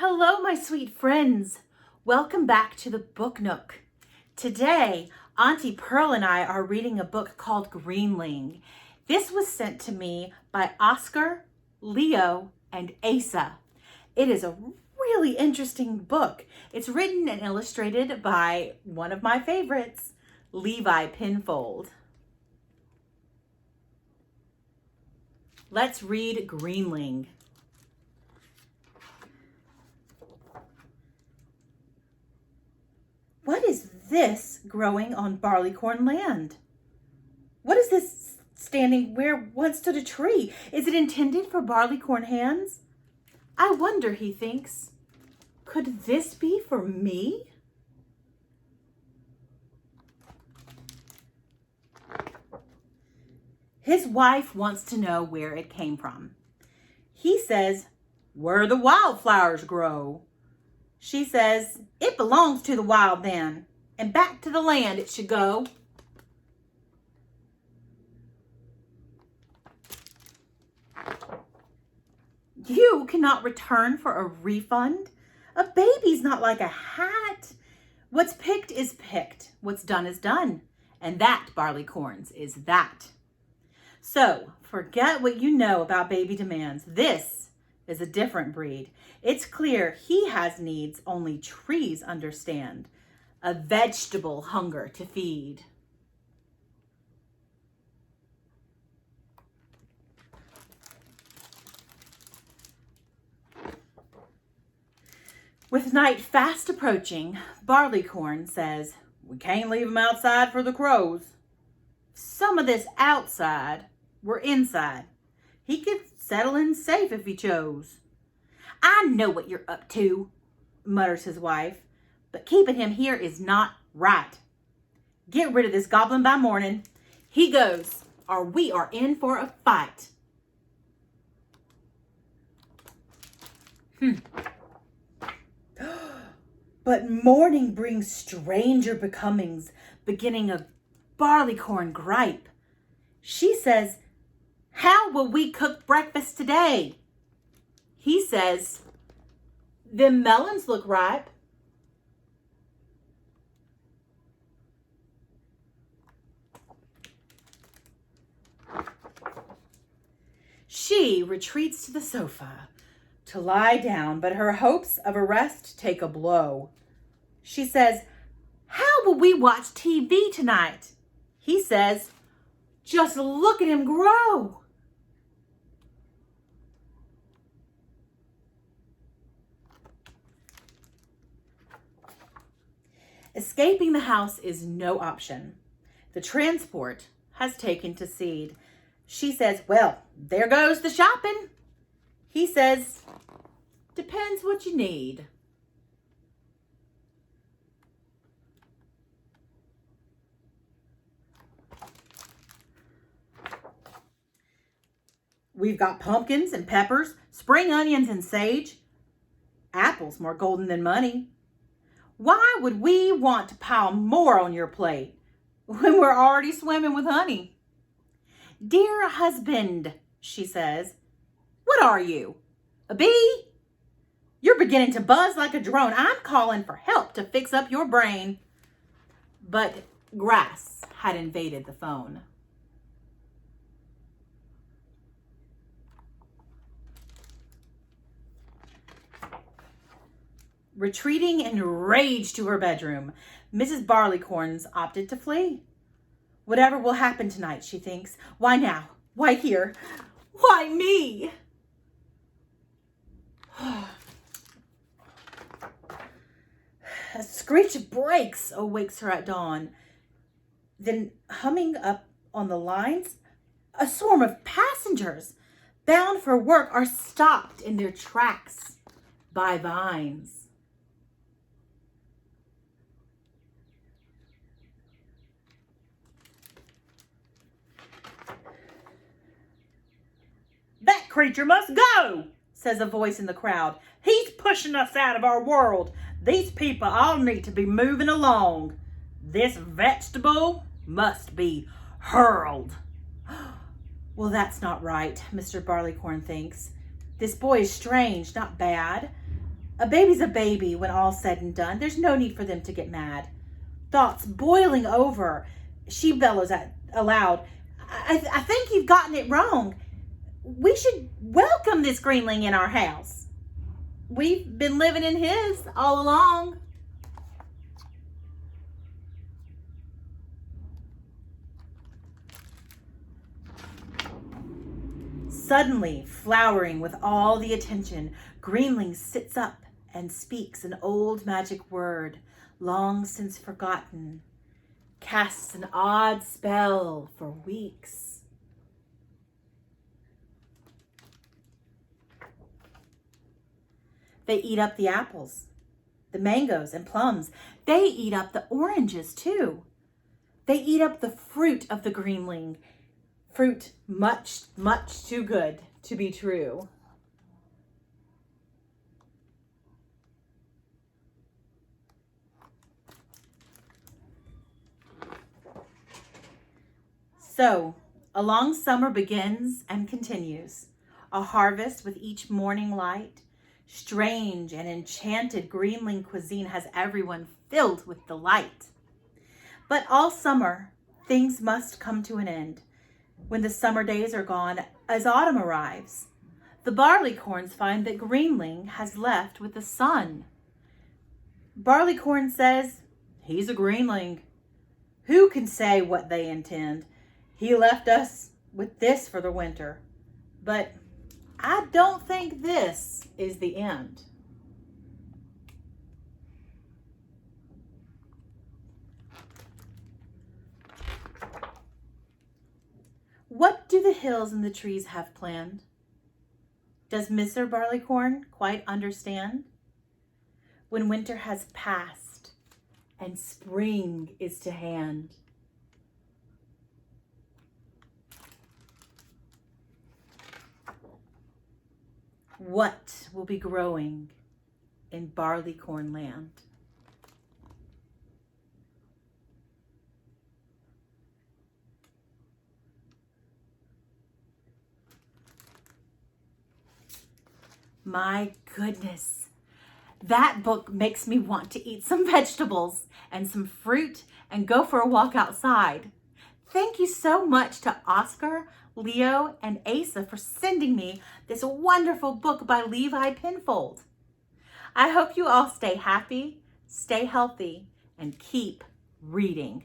Hello, my sweet friends. Welcome back to the Book Nook. Today, Auntie Purl and I are reading a book called Greenling. This was sent to me by Oscar, Leo, and Asa. It is a really interesting book. It's written and illustrated by one of my favorites, Levi Pinfold. Let's read Greenling. What is this growing on barleycorn land? What is this standing where once stood a tree? Is it intended for barleycorn hands? I wonder, he thinks, could this be for me? His wife wants to know where it came from. He says, where the wildflowers grow. She says, it belongs to the wild then, and back to the land it should go. You cannot return for a refund. A baby's not like a hat. What's picked is picked. What's done is done. And that, barleycorns, is that. So, forget what you know about baby demands. This is a different breed. It's clear he has needs only trees understand. A vegetable hunger to feed. With night fast approaching, Barleycorn says, we can't leave him outside for the crows. Some of this outside were inside. He could settle in safe if he chose. I know what you're up to, mutters his wife, but keeping him here is not right. Get rid of this goblin by morning. He goes, or we are in for a fight. But morning brings stranger becomings, beginning of barleycorn gripe. She says, how will we cook breakfast today? He says, them melons look ripe. She retreats to the sofa to lie down, but her hopes of a rest take a blow. She says, how will we watch TV tonight? He says, just look at him grow. Escaping the house is no option. The transport has taken to seed. She says, well, there goes the shopping. He says, depends what you need. We've got pumpkins and peppers, spring onions and sage, apples more golden than money. Why would we want to pile more on your plate when we're already swimming with honey? Dear husband, she says, what are you, a bee? You're beginning to buzz like a drone. I'm calling for help to fix up your brain. But grass had invaded the phone. Retreating in rage to her bedroom, Mrs. Barleycorns opted to flee. Whatever will happen tonight, she thinks. Why now? Why here? Why me? A screech of brakes awakes her at dawn. Then, humming up on the lines, a swarm of passengers bound for work are stopped in their tracks by vines. That creature must go, says a voice in the crowd. He's pushing us out of our world. These people all need to be moving along. This vegetable must be hurled. Well, that's not right, Mr. Barleycorn thinks. This boy is strange, not bad. A baby's a baby when all's said and done. There's no need for them to get mad. Thoughts boiling over. She bellows aloud. I think you've gotten it wrong. We should welcome this Greenling in our house. We've been living in his all along. Suddenly, flowering with all the attention, Greenling sits up and speaks an old magic word, long since forgotten, casts an odd spell for weeks. They eat up the apples, the mangoes and plums. They eat up the oranges too. They eat up the fruit of the Greenling. Fruit much, much too good to be true. So, a long summer begins and continues, a harvest with each morning light. Strange and enchanted Greenling cuisine has everyone filled with delight. But all summer, things must come to an end. When the summer days are gone, as autumn arrives, the barleycorns find that Greenling has left with the sun. Barleycorn says, "He's a Greenling. Who can say what they intend? He left us with this for the winter. But I don't think this is the end." What do the hills and the trees have planned? Does Mr. Barleycorn quite understand? When winter has passed and spring is to hand. What will be growing in Barleycorn land? My goodness, that book makes me want to eat some vegetables and some fruit and go for a walk outside. Thank you so much to Oscar, Leo, and Asa for sending me this wonderful book by Levi Pinfold. I hope you all stay happy, stay healthy, and keep reading.